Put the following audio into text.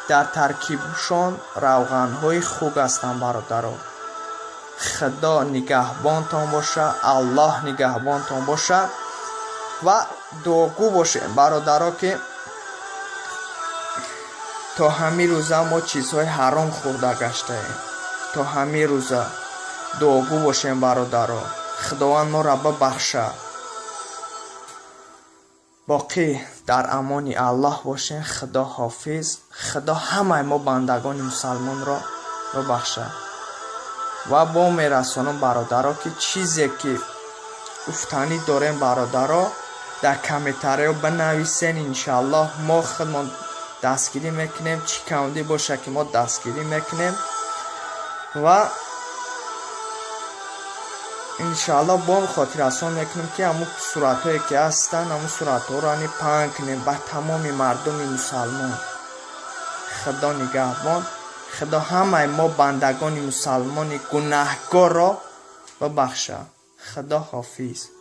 در ترکیبشان روغنهای خوب هستند برادران. خدا نگهبانتان باشه، الله نگهبانتان باشه و دعاگو باشیم برادرها که تا همین روزه ما چیزهای حرام خورده گشته ایم. تا همین روزه دعاگو باشیم برادرها، خداوند ما را ببخشه. باقی در امان الله باشین. خدا حافظ. خدا همه ما بندگان مسلمان را ببخشه. و با میرسانم برادرها که چیزی که گفتنی داریم برادرها در کامنتاری بنویسین. انشاءالله ما خودمان دستگیری میکنیم. چی کمدی باشه که ما دستگیری میکنیم و انشاءالله با خاطر رسان میکنیم که همون صورت هایی که هستن همون صورت ها را پنگ کنیم به تمام مردم مسلمان. خدا نگهبان. خدا همه ما بندگان مسلمان گناهکار را ببخشه. خدا حافظ.